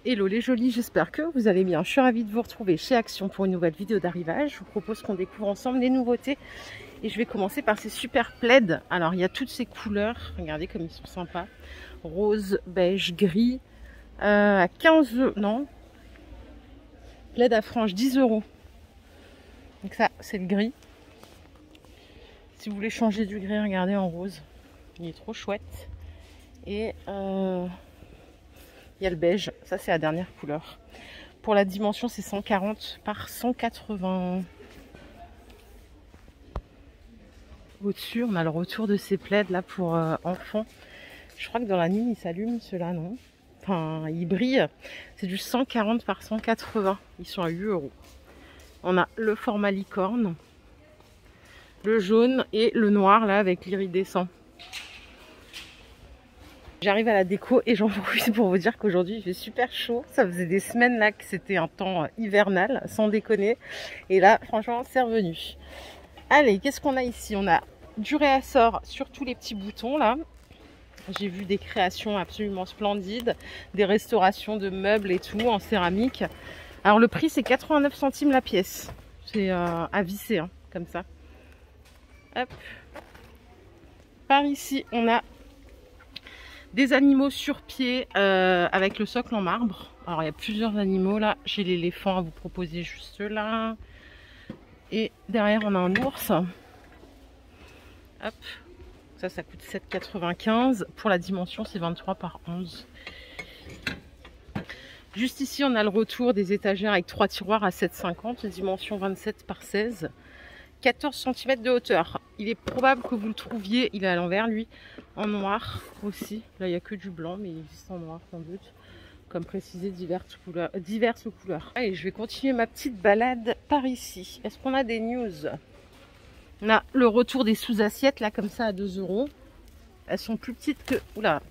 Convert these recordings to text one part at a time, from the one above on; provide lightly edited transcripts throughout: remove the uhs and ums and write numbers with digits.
Hello les jolis, j'espère que vous allez bien. Je suis ravie de vous retrouver chez Action pour une nouvelle vidéo d'arrivage. Je vous propose qu'on découvre ensemble les nouveautés. Et je vais commencer par ces super plaids. Alors il y a toutes ces couleurs, regardez comme ils sont sympas. Rose, beige, gris, à 15 €, non. Plaid à franges, 10 €. Donc ça, c'est le gris. Si vous voulez changer du gris, regardez en rose. Il est trop chouette. Et il y a le beige, ça c'est la dernière couleur. Pour la dimension, c'est 140 par 180. Au-dessus, on a le retour de ces plaids là pour enfants. Je crois que dans la nuit, ils s'allument ceux-là, non? Enfin, ils brillent. C'est du 140 par 180. Ils sont à 8 €. On a le format licorne, le jaune et le noir là avec l'iridescent. J'arrive à la déco et j'en profite pour vous dire qu'aujourd'hui il fait super chaud. Ça faisait des semaines là que c'était un temps hivernal, sans déconner. Et là, franchement, c'est revenu. Allez, qu'est-ce qu'on a ici? On a du réassort sur tous les petits boutons là. J'ai vu des créations absolument splendides, des restaurations de meubles et tout en céramique. Alors le prix c'est 89 centimes la pièce. C'est à visser hein, comme ça. Hop. Par ici, on a des animaux sur pied avec le socle en marbre. Alors il y a plusieurs animaux là. J'ai l'éléphant à vous proposer juste là. Et derrière on a un ours. Hop. Ça coûte 7,95. Pour la dimension c'est 23 par 11. Juste ici on a le retour des étagères avec 3 tiroirs à 7,50. Dimension 27 par 16. 14 cm de hauteur. Il est probable que vous le trouviez, il est à l'envers lui, en noir aussi. Là il n'y a que du blanc, mais il existe en noir sans doute. Comme précisé, diverses couleurs. Allez, je vais continuer ma petite balade par ici. Est-ce qu'on a des news? On a le retour des sous-assiettes, là comme ça à 2 €. Elles sont plus petites que... Oula,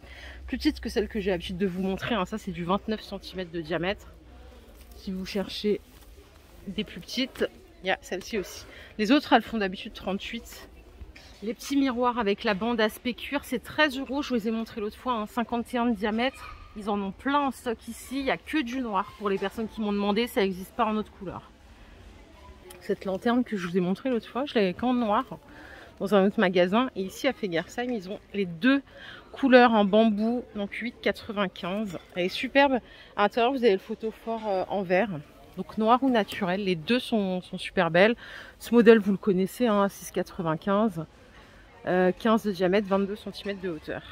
plus petites que celles que j'ai l'habitude de vous montrer. Hein. Ça c'est du 29 cm de diamètre. Si vous cherchez des plus petites... Il y a celle-ci aussi. Les autres, elles font d'habitude 38. Les petits miroirs avec la bande aspect cuir, c'est 13 €. Je vous les ai montré l'autre fois, hein, 51 de diamètre. Ils en ont plein en stock ici. Il n'y a que du noir. Pour les personnes qui m'ont demandé, ça n'existe pas en autre couleur. Cette lanterne que je vous ai montré l'autre fois, je l'avais qu'en noir dans un autre magasin. Et ici, à Fegersheim, ils ont les deux couleurs en bambou. Donc 8,95. Elle est superbe. À l'intérieur, vous avez le photophore en verre. Donc noir ou naturel, les deux sont super belles. Ce modèle, vous le connaissez, hein, 6,95. 15 de diamètre, 22 cm de hauteur.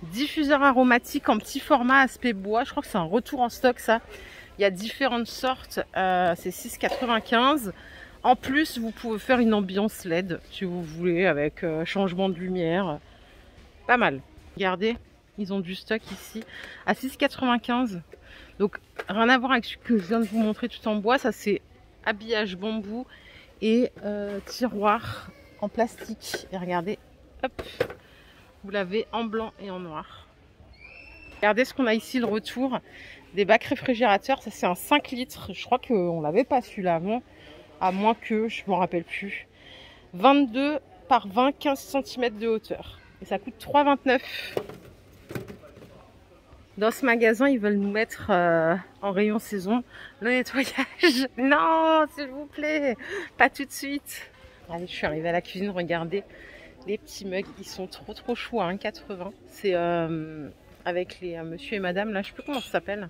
Diffuseur aromatique en petit format, aspect bois. Je crois que c'est un retour en stock, ça. Il y a différentes sortes. C'est 6,95. En plus, vous pouvez faire une ambiance LED, si vous voulez, avec changement de lumière. Pas mal. Regardez, ils ont du stock ici à 6,95. Donc rien à voir avec ce que je viens de vous montrer tout en bois. Ça c'est habillage bambou et tiroir en plastique. Et regardez, hop, vous l'avez en blanc et en noir. Regardez ce qu'on a ici, le retour des bacs réfrigérateurs. Ça c'est un 5 litres. Je crois qu'on l'avait pas celui-là avant. À moins que, je ne me rappelle plus. 22 par 20, 15 cm de hauteur. Et ça coûte 3,29 €. Dans ce magasin, ils veulent nous mettre en rayon saison le nettoyage. Non, s'il vous plaît, pas tout de suite. Allez, je suis arrivée à la cuisine, regardez les petits mugs, ils sont trop chauds, hein, 80. C'est avec les monsieur et madame, là, je sais plus comment ça s'appelle.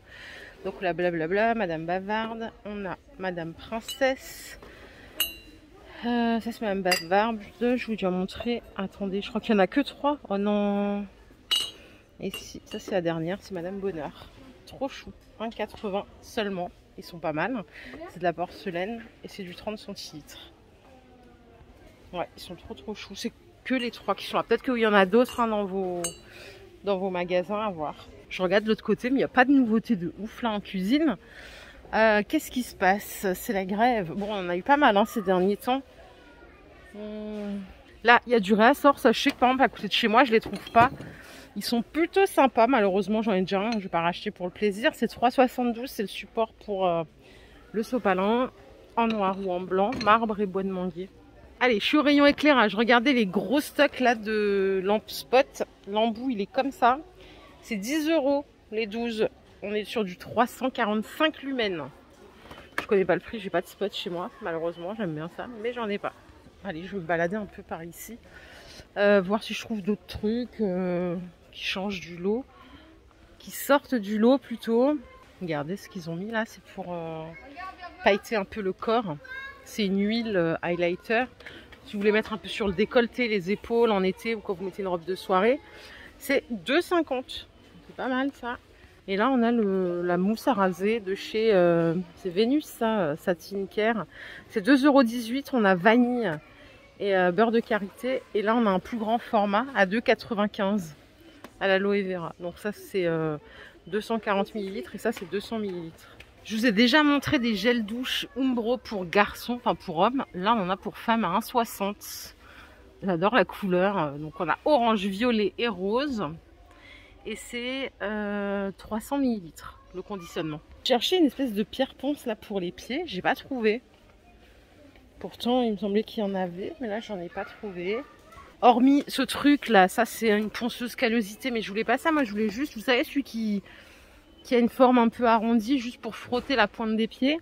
Donc là, blablabla, madame bavarde, on a madame princesse. Ça c'est madame bavarde, je vous ai déjà montré. Attendez, je crois qu'il n'y en a que 3. Oh non. Et si, ça c'est la dernière, c'est Madame Bonheur. Trop chou, 1,80 seulement. Ils sont pas mal. C'est de la porcelaine et c'est du 30 centilitres. Ouais, ils sont trop choux. C'est que les 3 qui sont là. Peut-être qu'il y en a d'autres hein, dans vos magasins à voir. Je regarde de l'autre côté, mais il n'y a pas de nouveauté de ouf là en cuisine. Qu'est-ce qui se passe? C'est la grève. Bon, on en a eu pas mal hein, ces derniers temps. Là, il y a du réassort. Ça, je sais que par exemple, à côté de chez moi, je les trouve pas. Ils sont plutôt sympas, malheureusement j'en ai déjà un, je vais pas racheter pour le plaisir. C'est 3,72, c'est le support pour le sopalin, en noir ou en blanc, marbre et bois de manguier. Allez, je suis au rayon éclairage, regardez les gros stocks là de lampes spot. L'embout il est comme ça, c'est 10 € les 12. On est sur du 345 lumens. Je connais pas le prix, j'ai pas de spot chez moi. Malheureusement, j'aime bien ça, mais j'en ai pas. Allez, je vais me balader un peu par ici. Voir si je trouve d'autres trucs qui changent du lot. Qui sortent du lot plutôt. Regardez ce qu'ils ont mis là, c'est pour pailleter un peu le corps. C'est une huile highlighter. Si vous voulez mettre un peu sur le décolleté, les épaules en été ou quand vous mettez une robe de soirée, c'est 2,50. C'est pas mal ça. Et là on a la mousse à raser de chez c'est Vénus ça, Satin Care. C'est 2,18 €. On a vanille et beurre de karité. Et là on a un plus grand format à 2,95 € à l'aloe vera. Donc ça c'est 240 ml et ça c'est 200 ml. Je vous ai déjà montré des gels douche Umbro pour garçons, enfin pour hommes. Là on en a pour femmes à 1,60 €. J'adore la couleur. Donc on a orange, violet et rose. Et c'est 300 ml le conditionnement. J'ai cherché une espèce de pierre ponce là pour les pieds. J'ai pas trouvé. Pourtant il me semblait qu'il y en avait. Mais là j'en ai pas trouvé. Hormis ce truc là, ça c'est une ponceuse callosité, mais je voulais pas ça, moi je voulais juste, vous savez, celui qui a une forme un peu arrondie, juste pour frotter la pointe des pieds.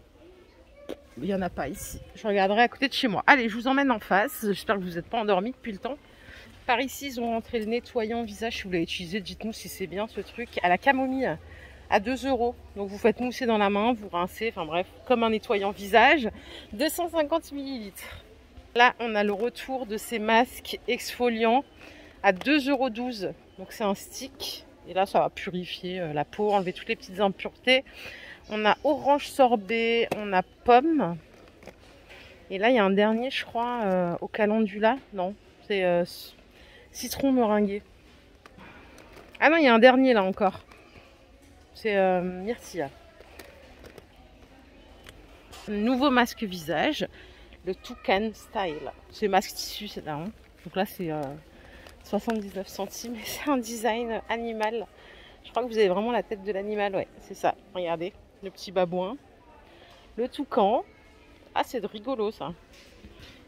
Il n'y en a pas ici. Je regarderai à côté de chez moi. Allez, je vous emmène en face. J'espère que vous n'êtes pas endormis depuis le temps. Par ici, ils ont rentré le nettoyant visage. Si vous l'avez utilisé, dites-nous si c'est bien ce truc. À la camomille, à 2 €. Donc vous faites mousser dans la main, vous rincez, enfin bref, comme un nettoyant visage. 250 ml. Là, on a le retour de ces masques exfoliants à 2,12 €. Donc c'est un stick. Et là, ça va purifier la peau, enlever toutes les petites impuretés. On a orange sorbet, on a pomme. Et là, il y a un dernier, je crois, au calendula. Non, c'est citron meringué. Ah non, il y a un dernier là encore. C'est myrtille. Nouveau masque visage. Le Toucan Style. C'est masque tissu, c'est là. Hein. Donc là, c'est 79 centimes. C'est un design animal. Je crois que vous avez vraiment la tête de l'animal. Ouais, c'est ça. Regardez, le petit babouin. Le toucan. Ah, c'est de rigolo, ça.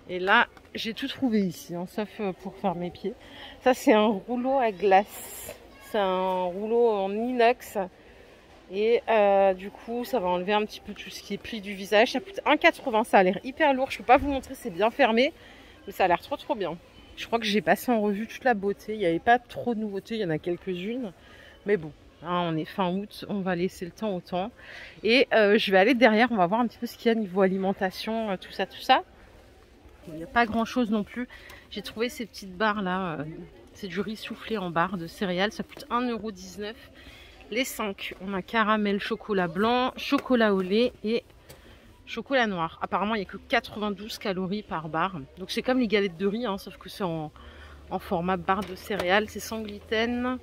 Et là, j'ai tout trouvé ici, hein, sauf pour faire mes pieds. Ça, c'est un rouleau à glace. C'est un rouleau en inox. Et du coup, ça va enlever un petit peu tout ce qui est pli du visage. Ça coûte 1,80 €. Ça a l'air hyper lourd. Je ne peux pas vous montrer, c'est bien fermé. Mais ça a l'air trop bien. Je crois que j'ai passé en revue toute la beauté. Il n'y avait pas trop de nouveautés. Il y en a quelques-unes. Mais bon, hein, on est fin août. On va laisser le temps au temps. Et je vais aller derrière. On va voir un petit peu ce qu'il y a niveau alimentation. Tout ça. Il n'y a pas grand-chose non plus. J'ai trouvé ces petites barres là. C'est du riz soufflé en barre de céréales. Ça coûte 1,19 €. Les 5, on a caramel, chocolat blanc, chocolat au lait et chocolat noir. Apparemment, il n'y a que 92 calories par barre. Donc c'est comme les galettes de riz, hein, sauf que c'est en format barre de céréales. C'est sans gluten.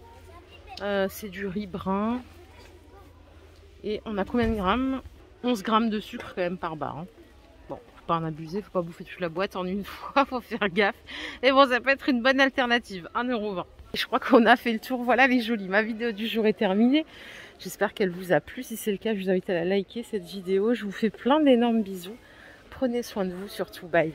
C'est du riz brun. Et on a combien de grammes? 11 grammes de sucre quand même par barre. Hein. Bon, faut pas en abuser, faut pas bouffer toute la boîte en une fois, faut faire gaffe. Et bon, ça peut être une bonne alternative. 1,20 €. Je crois qu'on a fait le tour. Voilà les jolis. Ma vidéo du jour est terminée. J'espère qu'elle vous a plu. Si c'est le cas, je vous invite à la liker cette vidéo. Je vous fais plein d'énormes bisous. Prenez soin de vous surtout. Bye.